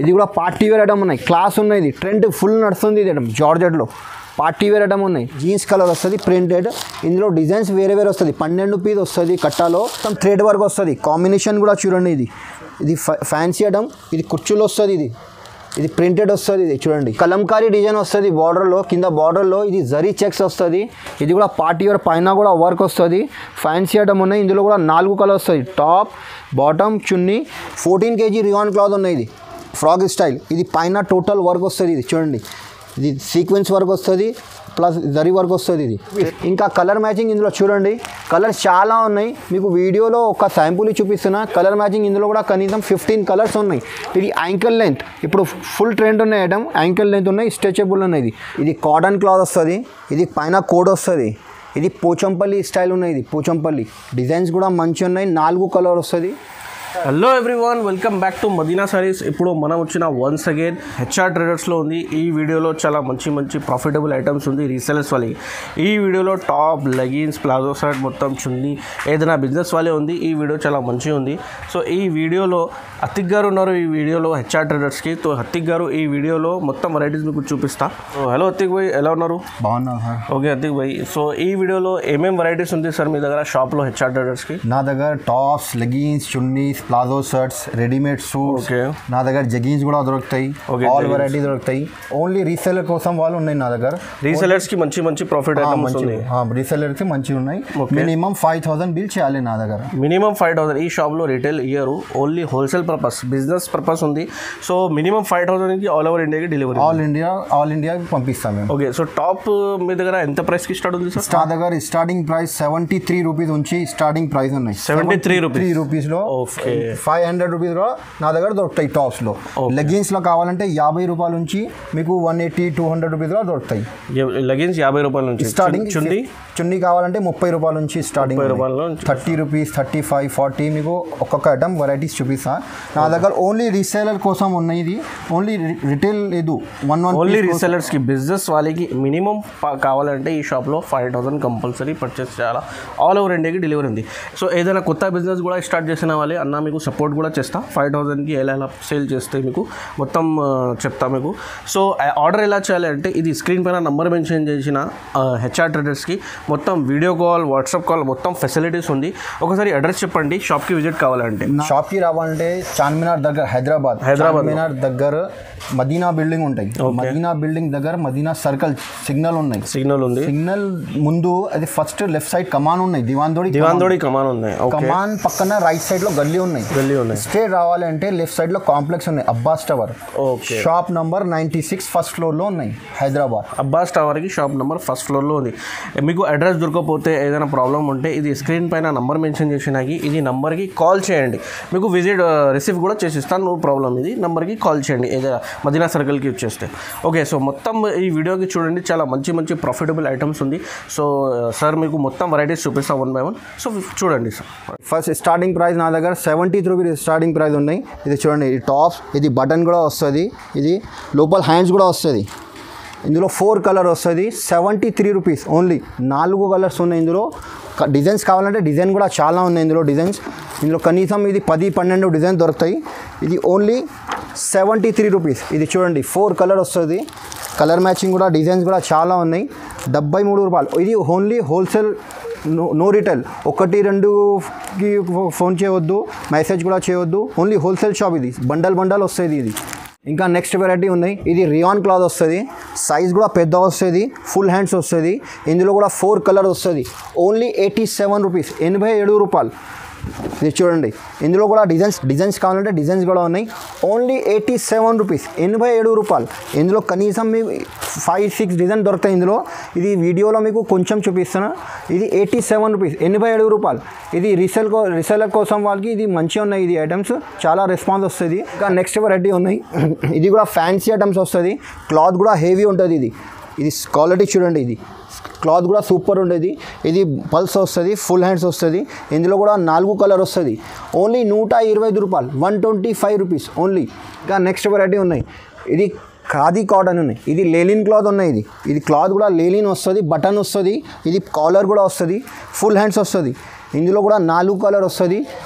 ఇది కూడా party wear item ఉన్నాయి, క్లాస్ ఉన్నాయి, ఇది ట్రెండ్ ఫుల్ నడుస్తుంది. ఇది ఐటమ్ జార్జెట్లో పార్టీ వేర్ ఐటమ్ ఉన్నాయి. జీన్స్ కలర్ వస్తుంది ప్రింటెడ్. ఇందులో డిజైన్స్ వేరే వేరే వస్తుంది. 12 పీస్ వస్తుంది కట్టాలో, మొత్తం థ్రెడ్ వర్క్ వస్తుంది. కాంబినేషన్ కూడా చూడండి. ఇది ఫ్యాన్సీ ఐటమ్. ఇది కుర్చీలో వస్తుంది. ఇది ప్రింటెడ్ వస్తుంది. ఇది చూడండి కలంకారీ డిజైన్ వస్తుంది బార్డర్లో, కింద బార్డర్లో ఇది జరీ చెక్స్ వస్తుంది. ఇది కూడా పార్టీ వేర్, పైన కూడా వర్క్ వస్తుంది. ఫ్యాన్సీ ఐటమ్ ఉన్నాయి. ఇందులో కూడా 4 కలర్ వస్తుంది. టాప్, బాటమ్, చున్నీ. 14 kg రియాన్ క్లాత్ ఉన్నాయి. ఇది ఫ్రాక్ స్టైల్. ఇది పైన టోటల్ వర్క్ వస్తుంది. ఇది చూడండి, ఇది సీక్వెన్స్ వర్క్ వస్తుంది ప్లస్ జరీ వర్క్ వస్తుంది. ఇది ఇంకా కలర్ మ్యాచింగ్ ఇందులో చూడండి, కలర్స్ చాలా ఉన్నాయి. మీకు వీడియోలో ఒక శాంపుల్ చూపిస్తున్నా. కలర్ మ్యాచింగ్ ఇందులో కూడా కనీసం 15 కలర్స్ ఉన్నాయి. ఇది యాంకిల్ లెంత్, ఇప్పుడు ఫుల్ ట్రెండ్ ఉన్నాయి ఐటమ్. యాంకిల్ లెంత్ ఉన్నాయి, స్ట్రెచబుల్ ఉన్నాయి. ఇది కాటన్ క్లాత్ వస్తుంది. ఇది పైన కోడ్ వస్తుంది. ఇది పోచంపల్లి స్టైల్ ఉన్నాయి. ఇది పోచంపల్లి డిజైన్స్ కూడా మంచిగా ఉన్నాయి. 4 కలర్ వస్తుంది. Hello everyone, welcome back to Madina sarees. ఇప్పుడు మనం వచ్చిన వన్స్ అగైన్ హెచ్ఆర్ ట్రేడర్స్లో ఉంది. ఈ వీడియోలో చాలా మంచి ప్రాఫిటబుల్ ఐటమ్స్ ఉంది రీసెలర్స్ వాళ్ళకి. ఈ వీడియోలో టాప్, లెగిన్స్, ప్లాజో షర్ట్, మొత్తం చున్నీ, ఏదైనా బిజినెస్ వాళ్ళే ఉంది. ఈ వీడియో చాలా మంచిగా ఉంది. సో ఈ వీడియోలో అతిక్ గారు ఉన్నారు. ఈ వీడియోలో హెచ్ఆర్ ట్రేడర్స్కి. సో అతిక్ గారు ఈ వీడియోలో మొత్తం వెరైటీస్ మీకు చూపిస్తా. హలో అతిక్ భాయ్, ఎలా ఉన్నారు? బాగున్నా సార్. ఓకే అతిక్ భాయ్, సో ఈ వీడియోలో ఏమేమి వెరైటీస్ ఉంది సార్ మీ దగ్గర షాప్లో హెచ్ఆర్ ట్రేడర్స్కి? నా దగ్గర tops, leggings, chunnis, palazzo shirts, readymade suits. నా దగ్గర జగిన్స్ కూడా దొరుకుతాయి. ఆల్ వెరైటీ దొరుకుతాయి. ఓన్లీ రీసెలర్ కోసం వాళ్ళు ఉన్నాయి నా దగ్గర. రీసెలర్స్ కి మంచి ప్రాఫిట్ ఐటమ్స్ ఉన్నాయి. రీసెలర్ కి మంచి ఉన్నాయి. మినిమం 5000 బిల్ చేయాలి నా దగ్గర. మినిమం 5000. ఈ షాప్ లో retail year only wholesale purpose, business purpose ఉంది. సో మినిమం 5000 కి ఆల్ ఓవర్ ఇండియాకి డెలివరీ. ఆల్ ఇండియా పంపిస్తాం మేము. ఓకే, సో టాప్ మీ దగ్గర ఎంత ప్రైస్ కి స్టార్ట్ ఉంది సార్? నా దగ్గర స్టార్టింగ్ ప్రైస్ 73 రూపీస్ నుంచి స్టార్టింగ్ ప్రైస్ ఉన్నాయి. 73 రూపీస్ లో 500 రూపీస్ లో నా దగ్గర దొరుకుతాయి. టాప్స్ లో, లెగిన్స్ లో కావాలంటే 50 రూపాయల నుంచి మీకు 180, 200 రూపీస్ లో దొరుకుతాయి. లెగిన్స్ 50 రూపాయల నుంచి స్టార్టింగ్. చున్నీ కావాలంటే 30 రూపాయల నుంచి స్టార్టింగ్. 30 రూపీస్, 35, 40 మీకు ఒక్కొక్క ఐటమ్ వెరైటీస్ చూపిస్తా. నా దగ్గర ఓన్లీ రీసేలర్ కోసం ఉన్నాయి. ఇది ఓన్లీ రిటైల్ లేదు. ఓన్లీ రీసేలర్స్ కి, బిజినెస్ వాళ్ళకి మినిమం కావాలంటే ఈ షాప్ లో 5000 కంపల్సరీ పర్చేస్ చేయాలా. ఆల్ ఓవర్ ఇండియాకి డెలివరీ ఉంది. సో ఏదైనా కొత్త బిజినెస్ కూడా స్టార్ట్ చేసిన వాళ్ళే అన్న మీకు సపోర్ట్ కూడా చేస్తా. 5000కి ఎలా సేల్ చేస్తే మీకు మొత్తం చెప్తా మీకు. సో ఆర్డర్ ఎలా చేయాలి అంటే ఇది స్క్రీన్ పైన నంబర్ మెన్షన్ చేసిన హెచ్ఆర్ ట్రేడర్స్కి మొత్తం వీడియో కాల్, వాట్సాప్ కాల్, మొత్తం ఫెసిలిటీస్ ఉంది. ఒకసారి అడ్రస్ చెప్పండి షాప్కి విజిట్ కావాలంటే. షాప్కి రావాలంటే చార్మినార్ దగ్గర, హైదరాబాద్ చార్మినార్ దగ్గర మదీనా బిల్డింగ్ ఉంటాయి. మదీనా బిల్డింగ్ దగ్గర మదీనా సర్కిల్ సిగ్నల్ ఉన్నాయి. సిగ్నల్ ముందు అది ఫస్ట్ లెఫ్ట్ సైడ్ కమాన్ ఉన్నాయి. దివాందోడి కమాన్ ఉన్నాయి. కమాన్ పక్కన రైట్ సైడ్ లో గల్లీ ఉన్నాయి. స్ట్రేట్ రావాలంటే లెఫ్ట్ సైడ్ లో కాంప్లెక్స్ ఉన్నాయి. Abbas tower. Shop number 96 first floor లో ఉన్నాయి. హైదరాబాద్ అబ్బాస్ టవర్ కి షాప్ నంబర్ ఫస్ట్ ఫ్లోర్ లో ఉంది. మీకు అడ్రస్ దొరకకపోతే ఏదైనా ప్రాబ్లం ఉంటే ఇది స్క్రీన్ పైన నంబర్ మెన్షన్ చేసినాకి ఇది నంబర్కి కాల్ చేయండి. మీకు రిసీవ్ కూడా చేసిస్తాను. No problem. ఇది నంబర్కి కాల్ చేయండి ఏదైనా మదీనా సర్కిల్కి వచ్చేస్తే. ఓకే, సో మొత్తం ఈ వీడియోకి చూడండి, చాలా మంచి ప్రాఫిటబుల్ ఐటమ్స్ ఉంది. సో సార్ మీకు మొత్తం వెరైటీస్ చూపిస్తాం 1 by 1. సో చూడండి సార్. ఫస్ట్ స్టార్టింగ్ ప్రైస్ నా దగ్గర 73 రూపీస్ స్టార్టింగ్ ప్రైస్ ఉన్నాయి. ఇది చూడండి, ఇది టాప్స్, ఇది బటన్ కూడా వస్తుంది. ఇది లోపల హ్యాండ్స్ కూడా వస్తుంది. ఇందులో 4 కలర్ వస్తుంది. 73 రూపీస్ ఓన్లీ. 4 కలర్స్ ఉన్నాయి. ఇందులో డిజైన్స్ కావాలంటే డిజైన్ కూడా చాలా ఉన్నాయి. ఇందులో డిజైన్స్ కనీసం ఇది 10-12 డిజైన్ దొరుకుతాయి. ఇది ఓన్లీ 73 రూపీస్. ఇది చూడండి 4 కలర్ వస్తుంది. కలర్ మ్యాచింగ్ కూడా, డిజైన్స్ కూడా చాలా ఉన్నాయి. 73 రూపాయలు. ఇది ఓన్లీ హోల్సేల్, నో రిటైల్. 1-2కి ఫోన్ చేయవద్దు, మెసేజ్ కూడా చేయవద్దు. Only wholesale shop. ఇది బండల్ వస్తుంది. ఇది ఇంకా నెక్స్ట్ వెరైటీ ఉన్నాయి. ఇది రియాన్ క్లాత్ వస్తుంది. సైజ్ కూడా పెద్ద వస్తుంది. ఫుల్ హ్యాండ్స్ వస్తుంది. ఇందులో కూడా 4 కలర్ వస్తుంది. ఓన్లీ 87 రూపీస్, 87 రూపాయలు. ఇది చూడండి, ఇందులో కూడా డిజైన్స్ కావాలంటే డిజైన్స్ కూడా ఉన్నాయి. ఓన్లీ 87 రూపీస్, 87 రూపాయలు. ఇందులో కనీసం మీకు 5-6 డిజైన్ దొరుకుతాయి ఇందులో. ఇది వీడియోలో మీకు కొంచెం చూపిస్తున్నా. ఇది 87 రూపీస్, 87 రూపాయలు. ఇది రీసెలర్ కోసం వాళ్ళకి ఇది మంచిగా ఉన్నాయి. ఇది ఐటమ్స్ చాలా రెస్పాన్స్ వస్తుంది. ఇంకా నెక్స్ట్ వెరైటీ ఉన్నాయి. ఇది కూడా ఫ్యాన్సీ ఐటమ్స్ వస్తుంది. క్లాత్ కూడా హెవీ ఉంటుంది. ఇది క్వాలిటీ చూడండి. ఇది క్లాత్ కూడా సూపర్ ఉండేది. ఇది పల్స్ వస్తుంది, ఫుల్ హ్యాండ్స్ వస్తుంది. ఇందులో కూడా 4 కలర్ వస్తుంది. ఓన్లీ 125 రూపాయలు, 125 రూపీస్ ఓన్లీ. ఇంకా నెక్స్ట్ వెరైటీ ఉన్నాయి. ఇది ఖాదీ కాటన్ ఉన్నాయి. ఇది లేలిన్ క్లాత్ ఉన్నాయి. ఇది క్లాత్ కూడా లేలిన్ వస్తుంది, బటన్ వస్తుంది. ఇది కాలర్ కూడా వస్తుంది, ఫుల్ హ్యాండ్స్ వస్తుంది. ఇందులో కూడా 4 కలర్ వస్తుంది.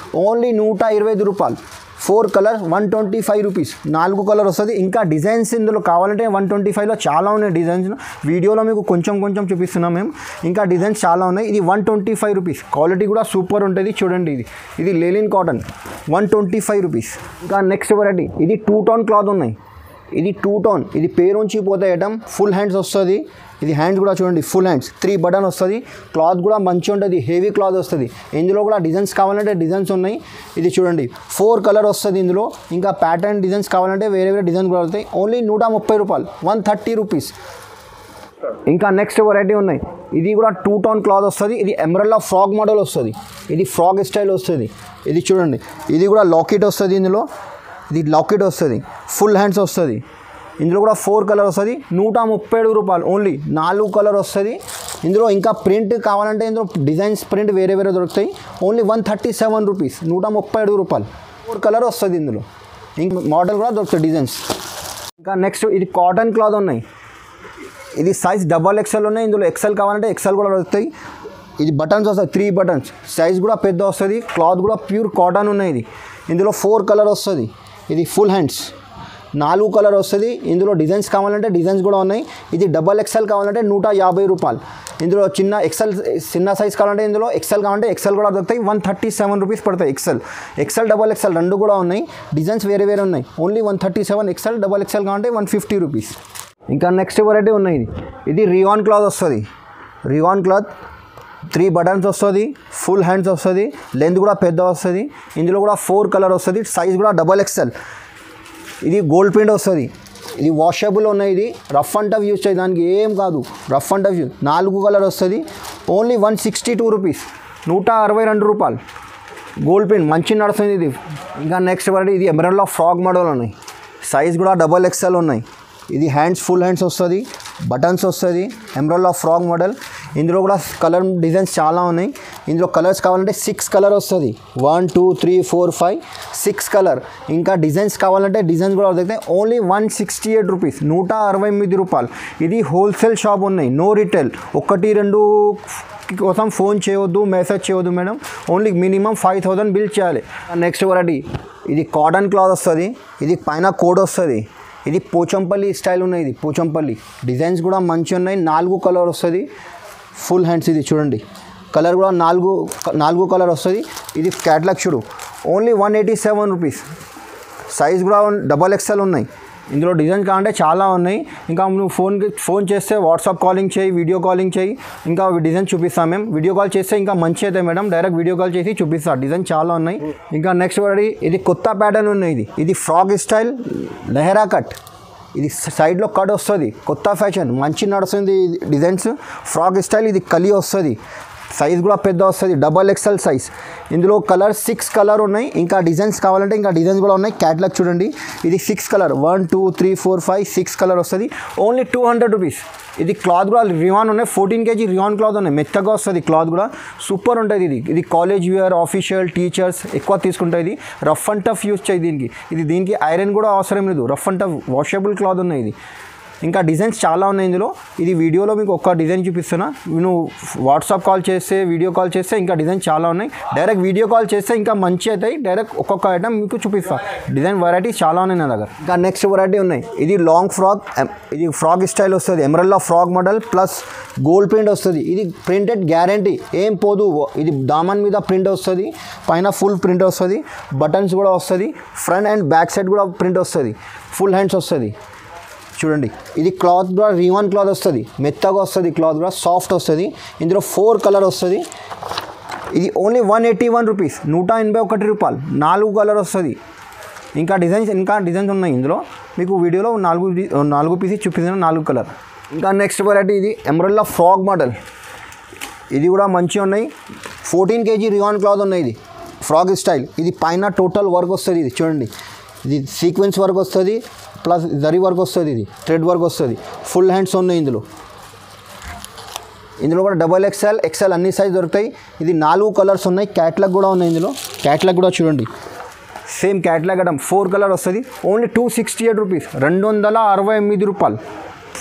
ఓన్లీ 125 రూపాయలు. 4 కలర్ 125 రూపీస్, 4 కలర్ వస్తుంది. ఇంకా డిజైన్స్ ఇందులో కావాలంటే 125లో చాలా ఉన్నాయి డిజైన్స్. వీడియోలో మీకు కొంచెం చూపిస్తున్నాం మేము. ఇంకా డిజైన్స్ చాలా ఉన్నాయి. ఇది 125 రూపీస్, క్వాలిటీ కూడా సూపర్ ఉంటుంది. చూడండి ఇది లెలిన్ కాటన్ 125 రూపీస్. ఇంకా నెక్స్ట్ వెరైటీ ఇది 2 టోన్ క్లాత్ ఉన్నాయి. ఇది 2 టోన్, ఇది పేరుంచి పోతే ఐటమ్ ఫుల్ హ్యాండ్స్ వస్తుంది. ఇది హ్యాండ్స్ కూడా చూడండి ఫుల్ హ్యాండ్స్, 3 బటన్ వస్తుంది. క్లాత్ కూడా మంచిగా ఉంటుంది, హెవీ క్లాత్ వస్తుంది. ఇందులో కూడా డిజైన్స్ కావాలంటే డిజైన్స్ ఉన్నాయి. ఇది చూడండి 4 కలర్ వస్తుంది ఇందులో. ఇంకా ప్యాటర్న్ డిజైన్స్ కావాలంటే వేరే డిజైన్స్ కూడా వస్తాయి. ఓన్లీ 130 రూపాయలు, 130 రూపీస్. ఇంకా నెక్స్ట్ వెరైటీ ఉన్నాయి. ఇది కూడా 2 టోన్ క్లాత్ వస్తుంది. ఇది ఎమరల్లా ఫ్రాక్ మోడల్ వస్తుంది. ఇది ఫ్రాక్ స్టైల్ వస్తుంది. ఇది చూడండి, ఇది కూడా లాకెట్ వస్తుంది ఇందులో. ఇది లాకెట్ వస్తుంది, ఫుల్ హ్యాండ్స్ వస్తుంది. ఇందులో కూడా 4 కలర్ వస్తుంది. 137 రూపాయలు ఓన్లీ, 4 కలర్ వస్తుంది. ఇందులో ఇంకా ప్రింట్ కావాలంటే ఇందులో డిజైన్స్ ప్రింట్ వేరే దొరుకుతాయి. ఓన్లీ 137 రూపీస్, 137 రూపాయలు. 4 కలర్ వస్తుంది ఇందులో. ఇంకా మోడల్ కూడా దొరుకుతాయి డిజైన్స్. ఇంకా నెక్స్ట్ ఇది కాటన్ క్లాత్ ఉన్నాయి. ఇది సైజ్ XXL ఉన్నాయి. ఇందులో XL కావాలంటే XL కూడా దొరుకుతాయి. ఇది బటన్స్ వస్తాయి, 3 బటన్స్. సైజ్ కూడా పెద్ద వస్తుంది. క్లాత్ కూడా ప్యూర్ కాటన్ ఉన్నాయి. ఇది ఇందులో 4 కలర్ వస్తుంది. ఇది ఫుల్ హ్యాండ్స్, 4 కలర్ వస్తుంది. ఇందులో డిజైన్స్ కావాలంటే డిజైన్స్ కూడా ఉన్నాయి. ఇది XXL కావాలంటే 150 రూపాయలు. ఇందులో చిన్న సైజ్ కావాలంటే ఇందులో XL కావాలంటే XL కూడా దొరుకుతాయి. 137 రూపీస్ పడతాయి. XL XXL రెండు కూడా ఉన్నాయి. డిజైన్స్ వేరే ఉన్నాయి. ఓన్లీ 137. XL కావాలంటే 150 రూపీస్. ఇంకా నెక్స్ట్ వెరైటీ ఉన్నాయి. ఇది రియాన్ క్లాత్ వస్తుంది. రియాన్ క్లాత్ 3 బటన్స్ వస్తుంది, ఫుల్ హ్యాండ్స్ వస్తుంది. లెంత్ కూడా పెద్ద వస్తుంది. ఇందులో కూడా 4 కలర్ వస్తుంది. సైజ్ కూడా XXL. ఇది గోల్డ్ ప్రింట్ వస్తుంది. ఇది వాషబుల్ ఉన్నాయి. ఇది రఫ్ అండ్ టఫ్ యూజ్ చేయి, దానికి ఏం కాదు. Rough and tough use. 4 colour వస్తుంది. ఓన్లీ 162 రూపీస్, 162 రూపాయలు. గోల్డ్ ప్రింట్ మంచి నడుస్తుంది ఇది. ఇంకా నెక్స్ట్ వెరైటీ ఇది ఎమరల్లా ఫ్రాక్ మోడల్ ఉన్నాయి. సైజ్ కూడా XXL ఉన్నాయి. ఇది హ్యాండ్స్ ఫుల్ హ్యాండ్స్ వస్తుంది, బటన్స్ వస్తుంది. ఎమరల్లా ఫ్రాక్ మోడల్. ఇందులో కూడా కలర్ డిజైన్స్ చాలా ఉన్నాయి. ఇందులో కలర్స్ కావాలంటే 6 కలర్ వస్తుంది. 1 2 3 4 5 6 కలర్. ఇంకా డిజైన్స్ కావాలంటే డిజైన్స్ కూడా దొరుకుతాయి. ఓన్లీ 168 రూపీస్, 168 రూపాయలు. ఇది హోల్సేల్ షాప్ ఉన్నాయి, నో రిటైల్. 1 2 కోసం ఫోన్ చేయవద్దు, మెసేజ్ చేయవద్దు మేడం. ఓన్లీ మినిమం 5000 బిల్ చేయాలి. నెక్స్ట్ వెరైటీ ఇది కాటన్ క్లాత్ వస్తుంది. ఇది పైన కోడ్ వస్తుంది. ఇది పోచంపల్లి స్టైల్ ఉన్నాయి. ఇది పోచంపల్లి డిజైన్స్ కూడా మంచిగా ఉన్నాయి. 4 కలర్ వస్తుంది. Full hands. ఇది చూడండి కలర్ కూడా 4 కలర్ వస్తుంది. ఇది క్యాట్లాగ్ చూడు. Only 187 rupees. సైజ్ కూడా XXL ఉన్నాయి. ఇందులో డిజైన్స్ కావాలంటే చాలా ఉన్నాయి. ఇంకా నువ్వు ఫోన్ చేస్తే వాట్సాప్ కాలింగ్ చేయి, వీడియో కాలింగ్ చేయి. ఇంకా డిజైన్ చూపిస్తాం మేము. వీడియో కాల్ చేస్తే ఇంకా మంచి అవుతాయి మేడం. డైరెక్ట్ వీడియో కాల్ చేసి చూపిస్తా. డిజైన్ చాలా ఉన్నాయి. ఇంకా నెక్స్ట్ వెరైటీ ఇది కొత్త ప్యాటర్న్ ఉన్నాయి. ఇది ఫ్రాక్ స్టైల్ లెహరా కట్. ఇది సైడ్లో కట్ వస్తుంది. కొత్త ఫ్యాషన్ మంచి నడుస్తుంది. Designs frock style. ఇది కలి వస్తుంది. సైజ్ కూడా పెద్ద వస్తుంది. XXL size. ఇందులో కలర్ 6 కలర్ ఉన్నాయి. ఇంకా డిజైన్స్ కావాలంటే ఇంకా డిజైన్స్ కూడా ఉన్నాయి. క్యాట్లాగ్ చూడండి. ఇది 6 కలర్ 1 2 3 4 5 6 కలర్ వస్తుంది. Only 200 rupees. ఇది క్లాత్ కూడా రియాన్ ఉన్నాయి. 14 kg రియాన్ క్లాత్ ఉన్నాయి. మెత్తగా వస్తుంది. క్లాత్ కూడా సూపర్ ఉంటుంది. ఇది కాలేజ్ వేర్, ఆఫీషియల్, టీచర్స్ ఎక్కువ తీసుకుంటాయి. ఇది రఫ్ అండ్ టఫ్ యూజ్ చేయి దీనికి. దీనికి ఐరన్ కూడా అవసరం లేదు. Rough and tough washable cloth ఉన్నాయి. ఇది ఇంకా డిజైన్స్ చాలా ఉన్నాయి ఇందులో. ఇది వీడియోలో మీకు ఒక్క డిజైన్ చూపిస్తున్నా. నువ్వు వాట్సాప్ కాల్ చేస్తే, వీడియో కాల్ చేస్తే ఇంకా డిజైన్ చాలా ఉన్నాయి. డైరెక్ట్ వీడియో కాల్ చేస్తే ఇంకా మంచి అవుతాయి. డైరెక్ట్ ఒక్కొక్క ఐటమ్ మీకు చూపిస్తాను. డిజైన్ వెరైటీ చాలా ఉన్నాయి నా దగ్గర. ఇంకా నెక్స్ట్ వెరైటీ ఉన్నాయి. ఇది లాంగ్ ఫ్రాక్. ఇది ఫ్రాక్ స్టైల్ వస్తుంది. ఎమరల్లా frock model plus gold print వస్తుంది. ఇది ప్రింటెడ్ గ్యారంటీ, ఏం పోదు. ఇది దామన్ మీద ప్రింట్ వస్తుంది. పైన ఫుల్ ప్రింట్ వస్తుంది. బటన్స్ కూడా వస్తుంది. ఫ్రంట్ అండ్ బ్యాక్ సైడ్ కూడా ప్రింట్ వస్తుంది. ఫుల్ హ్యాండ్స్ వస్తుంది. చూడండి ఇది క్లాత్ కూడా రియాన్ క్లాత్ వస్తుంది. మెత్తగా వస్తుంది. క్లాత్ కూడా సాఫ్ట్ వస్తుంది. ఇందులో 4 కలర్ వస్తుంది. ఇది ఓన్లీ 181 రూపీస్, 181 రూపాయలు. 4 కలర్ వస్తుంది. ఇంకా డిజైన్స్ ఉన్నాయి ఇందులో. మీకు వీడియోలో 4 పీసెస్ చూపిస్తున్నాను. 4 కలర్. ఇంకా నెక్స్ట్ వెరైటీ ఇది ఎమరల్లా ఫ్రాక్ మోడల్. ఇది కూడా మంచిగా ఉన్నాయి. 14 kg రియాన్ క్లాత్ ఉన్నాయి. ఇది ఫ్రాక్ స్టైల్. ఇది పైన టోటల్ వర్క్ వస్తుంది. ఇది చూడండి. ఇది సీక్వెన్స్ వర్క్ వస్తుంది ప్లస్ జరీ వర్క్ వస్తుంది. ఇది థ్రెడ్ వర్క్ వస్తుంది. ఫుల్ హ్యాండ్స్ ఉన్నాయి ఇందులో. కూడా XXL, XL అన్ని సైజ్ దొరుకుతాయి. ఇది 4 కలర్స్ ఉన్నాయి. క్యాట్లాగ్ కూడా ఉన్నాయి ఇందులో. క్యాట్లాగ్ కూడా చూడండి. సేమ్ క్యాట్లాగ్ ఐటమ్ 4 కలర్ వస్తుంది. ఓన్లీ 268 రూపీస్, 268 రూపాయలు.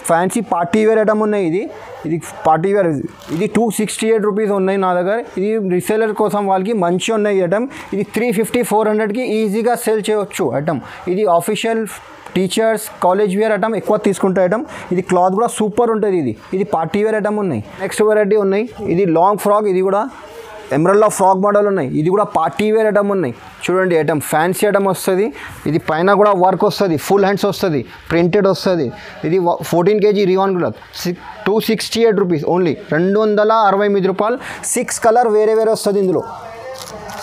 ఫ్యాన్సీ పార్టీ వేర్ ఐటమ్ ఉన్నాయి. ఇది పార్టీ వేర్, ఇది 268 రూపీస్ ఉన్నాయి నా దగ్గర. ఇది రీసేలర్ కోసం వాళ్ళకి మంచి ఉన్నాయి ఐటమ్. ఇది 350 400కి ఈజీగా సేల్ చేయవచ్చు ఐటమ్. ఇది official teachers college wear item ఎక్కువ తీసుకుంటే ఐటమ్. ఇది క్లాత్ కూడా సూపర్ ఉంటుంది. ఇది పార్టీ వేర్ ఐటమ్ ఉన్నాయి. నెక్స్ట్ వెరైటీ ఉన్నాయి. ఇది లాంగ్ ఫ్రాక్, ఇది కూడా ఎమరల్డ్ ఫ్రాక్ మోడల్ ఉన్నాయి. ఇది కూడా పార్టీ వేర్ ఐటమ్ ఉన్నాయి. చూడండి ఐటమ్ ఫ్యాన్సీ ఐటమ్ వస్తుంది. ఇది పైన కూడా వర్క్ వస్తుంది, ఫుల్ హ్యాండ్స్ వస్తుంది, ప్రింటెడ్ వస్తుంది. ఇది 14 kg రివాన్ క్లాత్, 268 రూపీస్ ఓన్లీ, 268 రూపాయలు. 6 కలర్ వేరే వేరే వస్తుంది. ఇందులో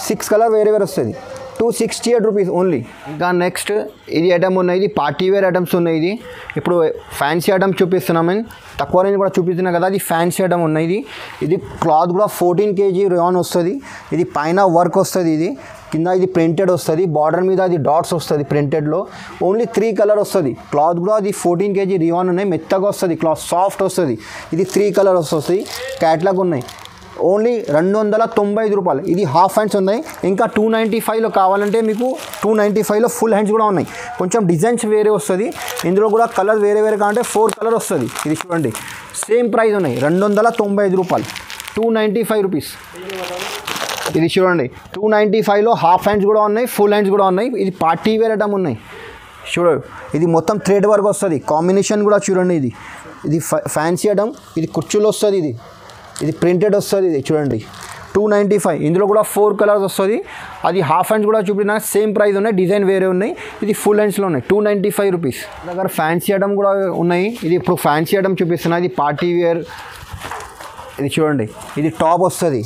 6 కలర్ వేరే వేరే వస్తుంది, 268 రూపీస్ ఓన్లీ. ఇంకా నెక్స్ట్ ఇది ఐటమ్ ఉన్నాయి. ఇది పార్టీ వేర్ ఐటమ్స్ ఉన్నాయి. ఇది ఇప్పుడు ఫ్యాన్సీ ఐటమ్ చూపిస్తున్నాం. నేను తక్కువ రేంజ్ కూడా చూపిస్తున్నా కదా, అది ఫ్యాన్సీ ఐటమ్ ఉన్నాయి. ఇది క్లాత్ కూడా 14 kg రియాన్ వస్తుంది. ఇది పైన వర్క్ వస్తుంది, ఇది కింద ఇది ప్రింటెడ్ వస్తుంది, బార్డర్ మీద అది డాట్స్ వస్తుంది ప్రింటెడ్లో. ఓన్లీ 3 కలర్ వస్తుంది. క్లాత్ కూడా అది 14 kg రియాన్ ఉన్నాయి, మెత్తగా వస్తుంది, క్లాత్ సాఫ్ట్ వస్తుంది. ఇది 3 కలర్ వస్తుంది. క్యాట్లాగ్ ఉన్నాయి. ఓన్లీ 295 రూపాయలు. ఇది హాఫ్ హ్యాండ్స్ ఉన్నాయి. ఇంకా 295లో కావాలంటే మీకు 295లో ఫుల్ హ్యాండ్స్ కూడా ఉన్నాయి. కొంచెం డిజైన్స్ వేరే వస్తుంది. ఇందులో కూడా కలర్ వేరే వేరే కావాలంటే 4 కలర్ వస్తుంది. ఇది చూడండి సేమ్ ప్రైస్ ఉన్నాయి, 295 రూపాయలు, 295 రూపీస్. ఇది చూడండి 295లో హాఫ్ హ్యాండ్స్ కూడా ఉన్నాయి, ఫుల్ హ్యాండ్స్ కూడా ఉన్నాయి. ఇది పార్టీ వేర్ ఐటమ్ ఉన్నాయి. చూడండి ఇది మొత్తం థ్రెడ్ వర్క్ వస్తుంది. కాంబినేషన్ కూడా చూడండి. ఇది ఫ్యాన్సీ ఐటమ్. ఇది కుర్చీలో వస్తుంది. ఇది ప్రింటెడ్ వస్తుంది. ఇది చూడండి 295. ఇందులో కూడా 4 కలర్స్ వస్తుంది. అది హాఫ్ హ్యాండ్స్ కూడా చూపిన సేమ్ ప్రైస్ ఉన్నాయి, డిజైన్ వేరే ఉన్నాయి. ఇది ఫుల్ హ్యాండ్స్లో ఉన్నాయి, 295 రూపీస్. దగ్గర ఫ్యాన్సీ ఐటమ్ కూడా ఉన్నాయి. ఇది ఇప్పుడు ఫ్యాన్సీ ఐటమ్ చూపిస్తున్నా. ఇది పార్టీ వేర్. ఇది చూడండి ఇది టాప్ వస్తుంది.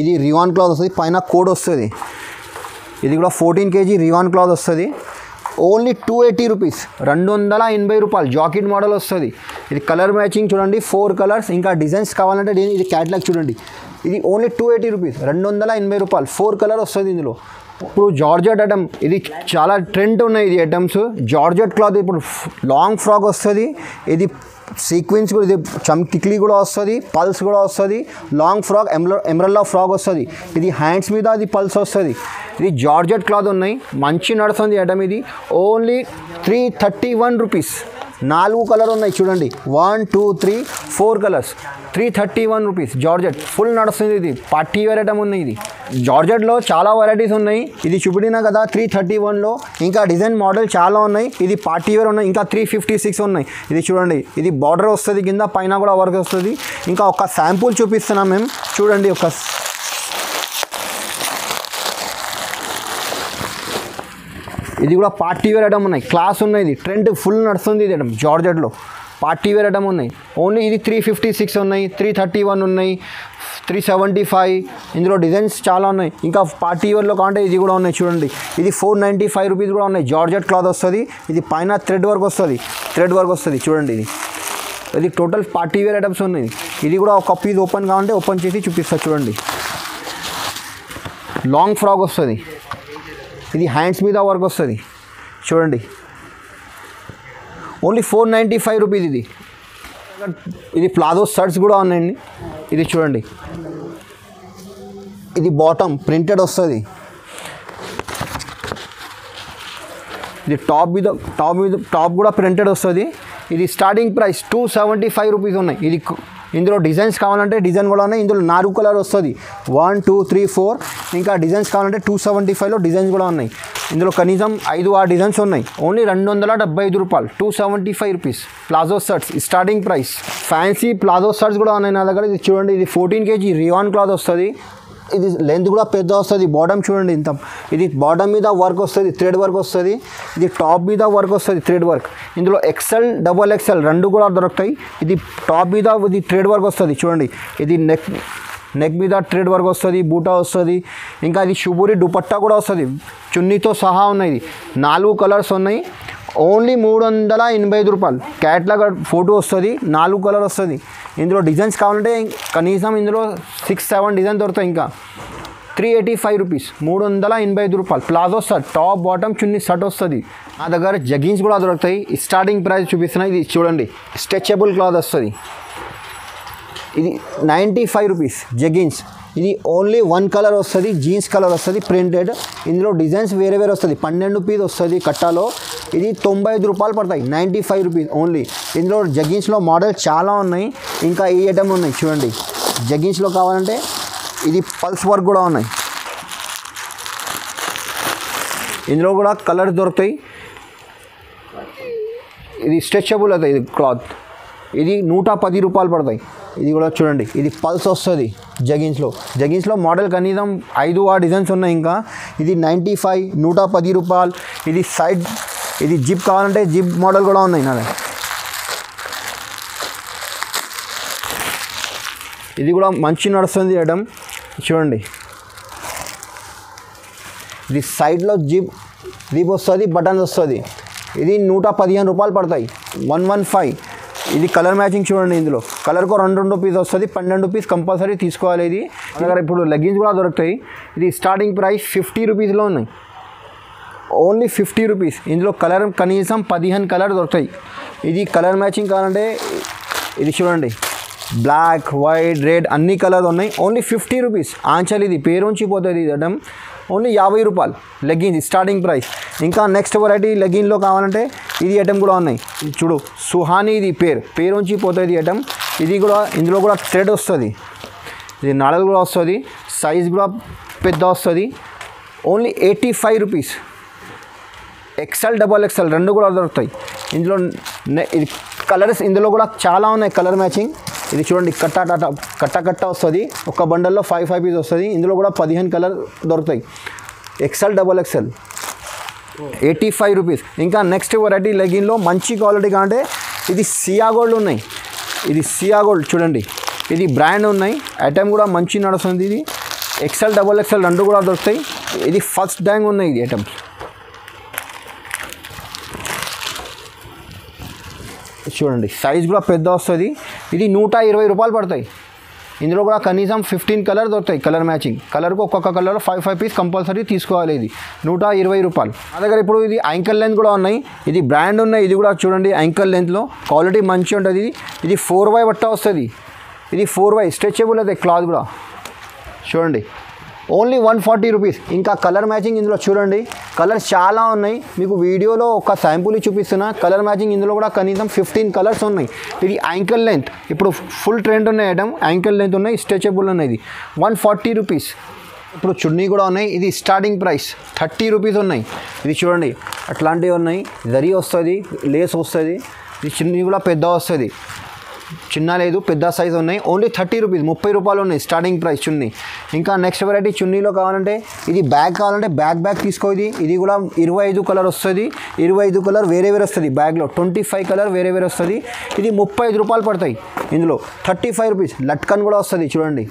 ఇది రివాన్ క్లాత్ వస్తుంది, పైన కోడ్ వస్తుంది. ఇది కూడా 14 kg రివాన్ క్లాత్ వస్తుంది. ఓన్లీ 280 రూపీస్, 280 రూపాయలు. జాకెట్ మోడల్ వస్తుంది. ఇది కలర్ మ్యాచింగ్ చూడండి, 4 కలర్స్. ఇంకా డిజైన్స్ కావాలంటే ఇది క్యాట్లాగ్ చూడండి. ఇది ఓన్లీ 280 రూపీస్, 280 రూపాయలు. 4 కలర్ వస్తుంది ఇందులో. ఇప్పుడు జార్జెట్ ఐటమ్, ఇది చాలా ట్రెండ్ ఉన్నాయి ఇది ఐటమ్స్. జార్జెట్ క్లాత్ ఇప్పుడు లాంగ్ ఫ్రాక్ వస్తుంది. ఇది సీక్వెన్స్ కూడా, ఇది టిక్లీ కూడా వస్తుంది, పల్స్ కూడా వస్తుంది. లాంగ్ ఫ్రాక్ ఎమరల్డ్ ఫ్రాక్ వస్తుంది. ఇది హ్యాండ్స్ మీద అది పల్స్ వస్తుంది. ఇది జార్జెట్ క్లాత్ ఉన్నాయి, మంచి నడుస్తుంది ఐటమ్. ఇది ఓన్లీ 331 రూపీస్. 4 కలర్ ఉన్నాయి చూడండి, 1 2 3 4 కలర్స్, 331 రూపీస్. జార్జెట్ ఫుల్ నడుస్తుంది. ఇది పార్టీ వేర్ ఐటమ్ ఉన్నాయి. ఇది జార్జెట్లో చాలా వెరైటీస్ ఉన్నాయి. ఇది చూపినా కదా 331లో. ఇంకా డిజైన్ మోడల్ చాలా ఉన్నాయి. ఇది పార్టీ వేర్ ఉన్నాయి. ఇంకా 356 ఉన్నాయి. ఇది చూడండి, ఇది బార్డర్ వస్తుంది, కింద పైన కూడా వర్క్ వస్తుంది. ఇంకా ఒక శాంపుల్ చూపిస్తున్నాం మేము, చూడండి. ఇది కూడా పార్టీ వేర్ ఐటమ్ ఉన్నాయి, క్లాస్ ఉన్నాయి. ఇది ట్రెండ్ ఫుల్ నడుస్తుంది. ఇది ఐటమ్ జార్జెట్లో పార్టీ వేర్ ఐటమ్ ఉన్నాయి. ఓన్లీ ఇది 356 ఉన్నాయి, 331 ఉన్నాయి, 375. ఇందులో డిజైన్స్ చాలా ఉన్నాయి. ఇంకా పార్టీ వేర్లో కావాలంటే ఇది కూడా ఉన్నాయి చూడండి. ఇది 495 రూపీస్ కూడా ఉన్నాయి. జార్జెట్ క్లాత్ వస్తుంది. ఇది పైన థ్రెడ్ వర్క్ వస్తుంది చూడండి. ఇది టోటల్ పార్టీ వేర్ ఐటమ్స్ ఉన్నాయి. ఇది కూడా ఒక పీస్ ఓపెన్ కావాలంటే ఓపెన్ చేసి చూపిస్తా చూడండి. లాంగ్ ఫ్రాక్ వస్తుంది. ఇది హ్యాండ్స్ మీద వర్క్ వస్తుంది చూడండి. Only 495 rupees. ఇది ప్లాజో షర్ట్స్ కూడా ఉన్నాయండి. ఇది చూడండి, ఇది బాటమ్ ప్రింటెడ్ వస్తుంది. ఇది టాప్ కూడా ప్రింటెడ్ వస్తుంది. ఇది స్టార్టింగ్ ప్రైస్ 275 రూపీస్ ఉన్నాయి. ఇందులో డిజైన్స్ కావాలంటే డిజైన్ కూడా ఉన్నాయి. ఇందులో 4 కలర్ వస్తుంది, 1 2 3 4. ఇంకా డిజైన్స్ కావాలంటే 275లో డిజైన్స్ కూడా ఉన్నాయి. ఇందులో కనీసం 5-6 డిజైన్స్ ఉన్నాయి. ఓన్లీ 275 రూపాయలు, 275 rupees. Palazzo shirts starting price. Fancy palazzo shirts కూడా ఉన్నాయి నా దగ్గర. ఇది చూడండి, ఇది 14 kg రియాన్ క్లాత్ వస్తుంది. ఇది లెంత్ కూడా పెద్ద వస్తుంది. బాటమ్ చూడండి ఇంత. ఇది బాటమ్ మీద వర్క్ వస్తుంది, థ్రెడ్ వర్క్ వస్తుంది. ఇది టాప్ మీద వర్క్ వస్తుంది, థ్రెడ్ వర్క్. ఇందులో XL XXL 2 కూడా దొరుకుతాయి. ఇది టాప్ మీద ఇది థ్రెడ్ వర్క్ వస్తుంది చూడండి. ఇది నెక్ మీద థ్రెడ్ వర్క్ వస్తుంది, బూటా వస్తుంది. ఇంకా ఇది షుబూరి దుపట్టా కూడా వస్తుంది, చున్నీతో సహా ఉన్నాయి. 4 కలర్స్ ఉన్నాయి. ఓన్లీ 385 రూపాయలు. క్యాట్లాగ్ ఫోటో వస్తుంది, 4 కలర్ వస్తుంది. ఇందులో డిజైన్స్ కావాలంటే కనీసం ఇందులో 6-7 డిజైన్ దొరుకుతాయి. ఇంకా 385 రూపీస్, 385 రూపాయలు. ప్లాజో షర్ట్, టాప్ బాటమ్ చున్నీ షర్ట్ వస్తుంది. నా దగ్గర జగ్గిన్స్ కూడా దొరుకుతాయి. స్టార్టింగ్ ప్రైస్ చూపిస్తున్నాయి. ఇది చూడండి, స్ట్రెచబుల్ క్లాత్ వస్తుంది. ఇది 95 రూపీస్ జగ్గిన్స్. ఇది ఓన్లీ 1 కలర్ వస్తుంది, జీన్స్ కలర్ వస్తుంది, ప్రింటెడ్. ఇందులో డిజైన్స్ వేరే వస్తుంది. 12 పీస్ వస్తుంది కట్టాలో. ఇది 95 రూపాయలు పడతాయి, 95 రూపీస్ ఓన్లీ. ఇందులో జగ్గిన్స్లో మోడల్ చాలా ఉన్నాయి, ఇంకా ఈ ఐటమ్ ఉన్నాయి చూడండి. జగ్గిన్స్లో కావాలంటే ఇది పల్స్ వర్క్ కూడా ఉన్నాయి, ఇందులో కూడా కలర్స్ దొరుకుతాయి. ఇది స్ట్రెచబుల్ అవుతాయి, ఇది క్లాత్. ఇది 110 రూపాయలు పడతాయి. ఇది కూడా చూడండి, ఇది పల్స్ వస్తుంది జగిన్స్లో మోడల్ కనీసం 5-6 డిజైన్స్ ఉన్నాయి. ఇంకా ఇది 95, 110 రూపాయలు. ఇది సైడ్, ఇది జిప్ కావాలంటే జిప్ మోడల్ కూడా ఉన్నాయి నా దగ్గర. ఇది కూడా మంచి నడుస్తుంది ఐటమ్ చూడండి. ఇది సైడ్లో జిప్ వస్తుంది, బటన్స్ వస్తుంది. ఇది 115 రూపాయలు పడతాయి, 115. ఇది కలర్ మ్యాచింగ్ చూడండి, ఇందులో కలర్కు 2 పీస్ వస్తుంది, 12 పీస్ కంపల్సరీ తీసుకోవాలి. ఇది దగ్గర ఇప్పుడు లెగ్గిన్స్ కూడా దొరుకుతాయి. ఇది స్టార్టింగ్ ప్రైస్ 50 రూపీస్లో ఉన్నాయి, ఓన్లీ 50 రూపీస్. ఇందులో కలర్ కనీసం 15 కలర్ దొరుకుతాయి. ఇది కలర్ మ్యాచింగ్ కావాలంటే ఇది చూడండి, బ్లాక్, వైట్, రెడ్ అన్ని కలర్ ఉన్నాయి, ఓన్లీ 50 రూపీస్. ఆంచల్ ఇది పేరుంచి పోతుంది ఇది ఐటమ్, ఓన్లీ 50 రూపాయలు లెగ్గిన్స్ స్టార్టింగ్ ప్రైస్. ఇంకా నెక్స్ట్ వెరైటీ లెగ్గిన్లో కావాలంటే ఇది ఐటమ్ కూడా ఉన్నాయి చూడు, సుహానీ. ఇది పేరుంచి పోతుంది ఐటమ్. ఇది కూడా ఇందులో కూడా థ్రెడ్ వస్తుంది, ఇది నాడల్ కూడా వస్తుంది, సైజ్ కూడా పెద్ద వస్తుంది, ఓన్లీ 85 రూపీస్. XL, XXL రెండు కూడా దొరుకుతాయి. ఇందులో ఇది కలర్స్ ఇందులో కూడా చాలా ఉన్నాయి, కలర్ మ్యాచింగ్. ఇది చూడండి, కట్ట వస్తుంది, ఒక బండల్లో 5 పీస్ వస్తుంది. ఇందులో కూడా 15 కలర్ దొరుకుతాయి, XL, XXL, 85 రూపీస్. ఇంకా నెక్స్ట్ వెరైటీ లెగిన్లో మంచి క్వాలిటీ కావాలంటే ఇది సియా గోల్డ్ ఉన్నాయి. ఇది సియా గోల్డ్ చూడండి, ఇది బ్రాండ్ ఉన్నాయి, ఐటమ్ కూడా మంచి నడుస్తుంది. ఇది XL, XXL రెండు కూడా దొరుకుతాయి. ఇది ఫస్ట్ డ్యాంగ్ ఉన్నాయి ఇది ఐటమ్స్ చూడండి, సైజ్ కూడా పెద్ద వస్తుంది. ఇది 120 రూపాయలు పడతాయి. ఇందులో కూడా కనీసం 15 కలర్ దొరుకుతాయి, కలర్ మ్యాచింగ్. కలర్కు ఒక్కొక్క కలర్లో 5 పీస్ కంపల్సరీ తీసుకోవాలి. ఇది 120 రూపాయలు. నా దగ్గర ఇప్పుడు ఇది యాంకల్ లెంత్ కూడా ఉన్నాయి, ఇది బ్రాండ్ ఉన్నాయి. ఇది కూడా చూడండి, యాంకల్ లెంత్లో క్వాలిటీ మంచిగా ఉంటుంది. ఇది 4Y బట్ట వస్తుంది, ఇది 4Y స్ట్రెచబుల్ అవుతాయి, క్లాత్ కూడా చూడండి, ఓన్లీ 140 రూపీస్. ఇంకా కలర్ మ్యాచింగ్ ఇందులో చూడండి, కలర్స్ చాలా ఉన్నాయి. మీకు వీడియోలో ఒక శాంపుల్ చూపిస్తున్నా. కలర్ మ్యాచింగ్ ఇందులో కూడా కనీసం 15 కలర్స్ ఉన్నాయి. ఇది యాంకల్ లెంత్, ఇప్పుడు ఫుల్ ట్రెండ్ ఉన్నాయి ఐటమ్, యాంకల్ లెంత్ ఉన్నాయి, స్ట్రెచబుల్ ఉన్నాయి. ఇది 140 రూపీస్. ఇప్పుడు చున్నీ కూడా ఉన్నాయి. ఇది స్టార్టింగ్ ప్రైస్ 30 రూపీస్ ఉన్నాయి. ఇది చూడండి, అట్లాంటివి ఉన్నాయి, జరీ వస్తుంది, లేస్ వస్తుంది. ఇది చున్నీ కూడా పెద్ద వస్తుంది, చిన్న లేదు, పెద్ద సైజ్ ఉన్నాయి, ఓన్లీ 30 రూపీస్, 30 రూపాయలు ఉన్నాయి స్టార్టింగ్ ప్రైస్ చున్నీ. ఇంకా నెక్స్ట్ వెరైటీ చున్నీలో కావాలంటే ఇది బ్యాగ్ కావాలంటే బ్యాగ్ తీసుకో. ఇది కూడా 25 కలర్ వస్తుంది, 25 కలర్ వేరే వస్తుంది బ్యాగ్లో, 25 కలర్ వేరే వస్తుంది. ఇది 35 రూపాయలు పడతాయి. ఇందులో 35 రూపీస్. లట్కన్ కూడా వస్తుంది చూడండి,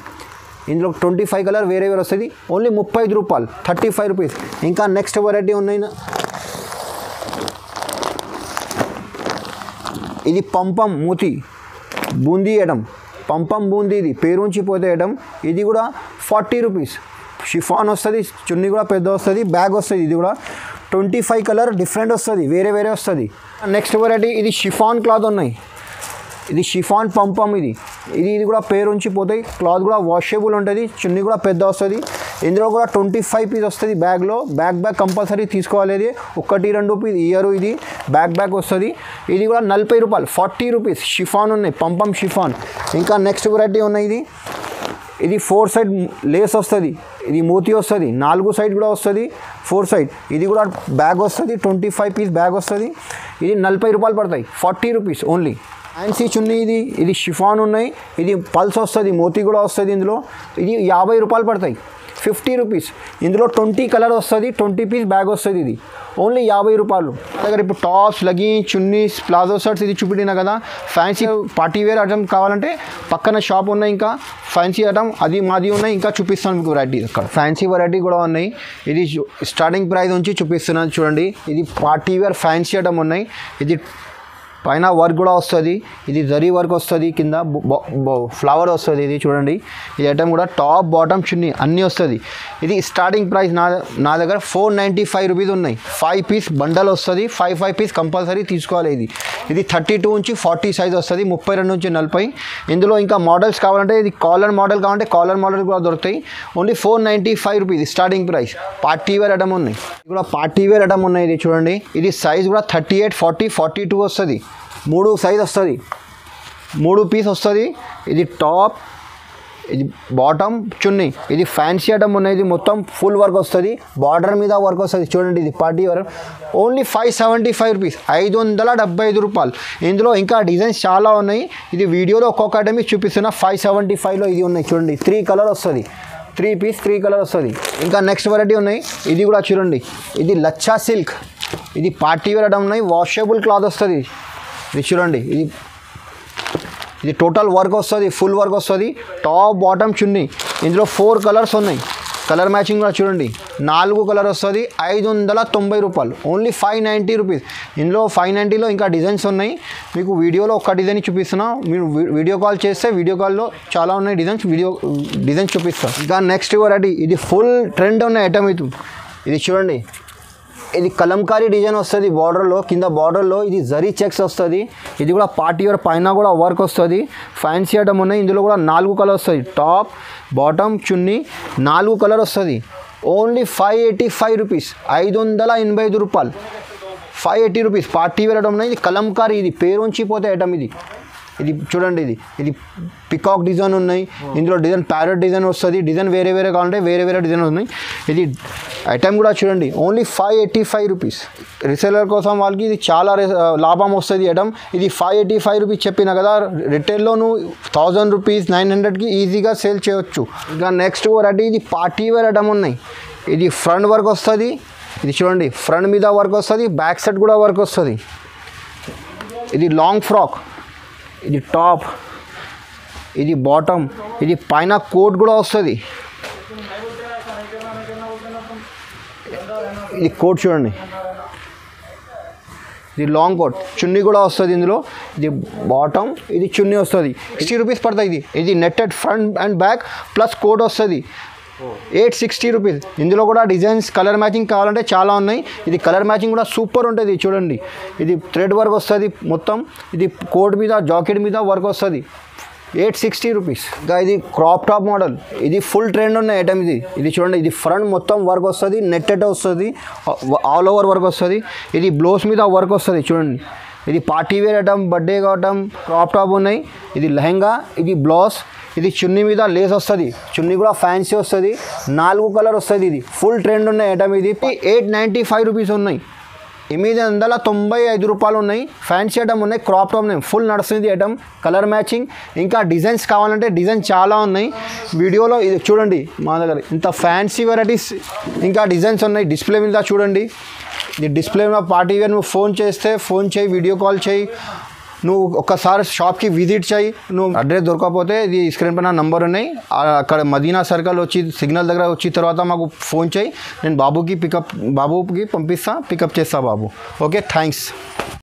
ఇందులో 25 కలర్ వేరే వస్తుంది, ఓన్లీ 35 రూపాయలు, 35 రూపీస్. ఇంకా నెక్స్ట్ వెరైటీ ఉన్నాయి, ఇది పంపం మూతి బూందీ ఐటమ్, పంపం బూందీ. ఇది పేరుంచి పోతే ఐటమ్. ఇది కూడా 40 రూపీస్. షిఫాన్ వస్తుంది, చున్నీ కూడా పెద్ద వస్తుంది, బ్యాగ్ వస్తుంది. ఇది కూడా 25 కలర్ డిఫరెంట్ వస్తుంది, వేరే వస్తుంది. నెక్స్ట్ వెరైటీ ఇది షిఫాన్ క్లాత్ ఉన్నాయి. ఇది షిఫాన్ పంపం. ఇది కూడా పేరుంచి పోతాయి, క్లాత్ కూడా వాషబుల్ ఉంటుంది, చున్నీ కూడా పెద్ద వస్తుంది. ఇందులో కూడా 25 పీస్ వస్తుంది బ్యాగ్లో. బ్యాగ్ కంపల్సరీ తీసుకోవాలి. ఇది 1-2 పీస్ ఇయర్. ఇది బ్యాగ్ వస్తుంది. ఇది కూడా 40 రూపాయలు, 40 రూపీస్. షిఫాన్ ఉన్నాయి, పంపం షిఫాన్. ఇంకా నెక్స్ట్ వెరైటీ ఉన్నాయి, ఇది 4 సైడ్ లేస్ వస్తుంది, ఇది మోతీ వస్తుంది, 4 సైడ్ కూడా వస్తుంది, 4 సైడ్. ఇది కూడా బ్యాగ్ వస్తుంది, 25 పీస్ బ్యాగ్ వస్తుంది. ఇది 40 రూపాయలు పడతాయి, 40 రూపీస్ ఓన్లీ. ఫ్యాన్సీ చున్నీ. ఇది షిఫాన్ ఉన్నాయి, ఇది పల్స్ వస్తుంది, మోతీ కూడా వస్తుంది. ఇందులో ఇది 50 రూపాయలు పడతాయి, 50 రూపీస్. ఇందులో 20 కలర్ వస్తుంది, 20 పీస్ బ్యాగ్ వస్తుంది. ఇది ఓన్లీ 50 రూపాయలు. దగ్గర ఇప్పుడు tops, leggings, chunnis, palazzo shirts ఇది చూపినా కదా. ఫ్యాన్సీ పార్టీ వేర్ ఐటమ్ కావాలంటే పక్కన షాప్ ఉన్నాయి, ఇంకా ఫ్యాన్సీ ఐటమ్ అది మాది ఉన్నాయి. ఇంకా చూపిస్తాను మీకు వెరైటీ. అక్కడ ఫ్యాన్సీ వెరైటీ కూడా ఉన్నాయి. ఇది స్టార్టింగ్ ప్రైస్ నుంచి చూపిస్తున్నాను చూడండి. ఇది పార్టీ వేర్ ఫ్యాన్సీ ఐటమ్ ఉన్నాయి. ఇది పైన వర్క్ కూడా వస్తుంది, ఇది జరీ వర్క్ వస్తుంది, కింద ఫ్లవర్ వస్తుంది. ఇది చూడండి, ఈ ఐటమ్ కూడా టాప్ బాటమ్ చున్నీ అన్నీ వస్తుంది. ఇది స్టార్టింగ్ ప్రైస్ నా దగ్గర 495 రూపీస్ ఉన్నాయి. 5 పీస్ బండల్ వస్తుంది, 5 పీస్ కంపల్సరీ తీసుకోవాలి. ఇది 32 నుంచి 40 సైజ్ వస్తుంది, 32 నుంచి 40. ఇందులో ఇంకా మోడల్స్ కావాలంటే ఇది కాలర్ మోడల్ కావాలంటే కాలర్ మోడల్ కూడా దొరుకుతాయి. Only 495 rupees starting price. Party wear item ఉన్నాయి, ఇది కూడా పార్టీ వేర్ ఐటమ్ ఉన్నాయి. ఇది చూడండి, ఇది సైజ్ కూడా 38, 40, 42 వస్తుంది. 3 సైజ్ వస్తుంది, 3 పీస్ వస్తుంది. ఇది టాప్, ఇది బాటమ్ చున్నీ. ఇది ఫ్యాన్సీ ఐటమ్ ఉన్నాయి, ఇది మొత్తం ఫుల్ వర్క్ వస్తుంది, బార్డర్ మీద వర్క్ వస్తుంది. చూడండి, ఇది పార్టీ వేర్ ఓన్లీ 575 రూపీస్, 575 రూపాయలు. ఇందులో ఇంకా డిజైన్స్ చాలా ఉన్నాయి. ఇది వీడియోలో ఒక్కొక్క ఐటమ్ చూపిస్తున్నా. 575లో ఇది ఉన్నాయి చూడండి, 3 కలర్ వస్తుంది, 3 పీస్ 3 కలర్ వస్తుంది. ఇంకా నెక్స్ట్ వెరైటీ ఉన్నాయి, ఇది కూడా చూడండి. ఇది లచ్చా సిల్క్, ఇది పార్టీ వేర్ ఐటమ్ ఉన్నాయి, వాషబుల్ క్లాత్ వస్తుంది. ఇది చూడండి, ఇది టోటల్ వర్క్ వస్తుంది, ఫుల్ వర్క్ వస్తుంది, టాప్ బాటమ్ చున్నీ. ఇందులో 4 కలర్స్ ఉన్నాయి, కలర్ మ్యాచింగ్ కూడా చూడండి. 4 కలర్ వస్తుంది, 590 రూపాయలు, ఓన్లీ 590 రూపీస్. ఇందులో 590లో ఇంకా డిజైన్స్ ఉన్నాయి. మీకు వీడియోలో ఒక డిజైన్ చూపిస్తున్నా, మీరు వీడియో కాల్ చేస్తే వీడియో కాల్లో చాలా ఉన్నాయి డిజైన్స్ చూపిస్తాను. ఇంకా నెక్స్ట్ వెరైటీ, ఇది ఫుల్ ట్రెండ్ ఉన్న ఐటమ్. ఇది చూడండి, ఇది కలంకారీ డిజైన్ వస్తుంది బార్డర్లో, కింద బార్డర్లో ఇది జరీ చెక్స్ వస్తుంది. ఇది కూడా పార్టీ వేర్, పైన కూడా వర్క్ వస్తుంది. ఫ్యాన్సీ ఐటమ్ ఉన్నాయి, ఇందులో కూడా 4 కలర్ వస్తుంది, టాప్ బాటమ్ చున్నీ 4 కలర్ వస్తుంది. ఓన్లీ 585 రూపీస్, 585 రూపాయలు, 580 రూపీస్. పార్టీ వేర్ ఐటమ్ ఉన్నాయి, ఇది కలంకారీ, ఇది పేరు ఉంచిపోతే ఐటమ్. ఇది చూడండి, ఇది పికాక్ డిజైన్ ఉన్నాయి. ఇందులో డిజైన్ ప్యారెట్ డిజైన్ వస్తుంది, డిజైన్ వేరే కావాలంటే వేరే డిజైన్ ఉన్నాయి. ఇది ఐటమ్ కూడా చూడండి, ఓన్లీ 585 రూపీస్. రీసేలర్ కోసం వాళ్ళకి ఇది చాలా లాభం వస్తుంది ఐటమ్. ఇది 585 రూపీస్ చెప్పిన కదా, రిటైల్లో నువ్వు 1000 రూపీస్ 900కి ఈజీగా సేల్ చేయొచ్చు. ఇంకా నెక్స్ట్ వెరైటీ, ఇది పార్టీ వేర్ ఐటమ్ ఉన్నాయి. ఇది ఫ్రంట్ వర్క్ వస్తుంది, ఇది చూడండి, ఫ్రంట్ మీద వర్క్ వస్తుంది, బ్యాక్ సైడ్ కూడా వర్క్ వస్తుంది. ఇది లాంగ్ ఫ్రాక్, ఇది టాప్, ఇది బాటమ్, ఇది పైన కోట్ కూడా వస్తుంది. ఇది కోట్ చూడండి, ఇది లాంగ్ కోట్, చున్నీ కూడా వస్తుంది. ఇందులో ఇది బాటమ్, ఇది చున్నీ వస్తుంది. 60 రూపీస్ పడుతుంది. ఇది netted front and back plus coat వస్తుంది, 860 రూపీస్. ఇందులో కూడా డిజైన్స్ కలర్ మ్యాచింగ్ కావాలంటే చాలా ఉన్నాయి. ఇది కలర్ మ్యాచింగ్ కూడా సూపర్ ఉంటుంది. చూడండి, ఇది థ్రెడ్ వర్క్ వస్తుంది మొత్తం, ఇది కోట్ మీద జాకెట్ మీద వర్క్ వస్తుంది, 860 రూపీస్. ఇంకా ఇది క్రాప్ టాప్ మోడల్, ఇది ఫుల్ ట్రెండ్ ఉన్న ఐటమ్. ఇది చూడండి, ఇది ఫ్రంట్ మొత్తం వర్క్ వస్తుంది, నెట్టెడ్ వస్తుంది, ఆల్ ఓవర్ వర్క్ వస్తుంది. ఇది బ్లౌజ్ మీద వర్క్ వస్తుంది చూడండి. ఇది party wear item, birthday item, crop top ఉన్నాయి. ఇది లెహంగా, ఇది బ్లౌజ్, ఇది చున్నీ మీద లేస్ వస్తుంది, చున్నీ కూడా ఫ్యాన్సీ వస్తుంది, 4 కలర్ వస్తుంది. ఇది ఫుల్ ట్రెండ్ ఉన్న ఐటమ్. ఇది 895 రూపీస్ ఉన్నాయి, 895 రూపాయలు ఉన్నాయి. ఫ్యాన్సీ ఐటమ్ ఉన్నాయి, క్రాప్ టాప్ ఉన్నాయి, ఫుల్ నడుస్తుంది ఐటమ్. కలర్ మ్యాచింగ్, ఇంకా డిజైన్స్ కావాలంటే డిజైన్ చాలా ఉన్నాయి. వీడియోలో ఇది చూడండి, మా దగ్గర ఇంత ఫ్యాన్సీ వెరైటీస్ ఇంకా డిజైన్స్ ఉన్నాయి. డిస్ప్లే మీద చూడండి, ఇది డిస్ప్లే మీద పార్టీ వేర్. నువ్వు ఫోన్ చేయి, వీడియో కాల్ చేయి, నువ్వు ఒక్కసారి షాప్కి విజిట్ చేయి. నువ్వు అడ్రస్ దొరకకపోతే ఇది స్క్రీన్ పైన నంబర్ ఉన్నాయి, అక్కడ మదీనా సర్కిల్ వచ్చి సిగ్నల్ దగ్గర వచ్చిన తర్వాత మాకు ఫోన్ చేయి. నేను బాబుకి పికప్ పికప్ చేస్తా బాబు. Okay, thanks.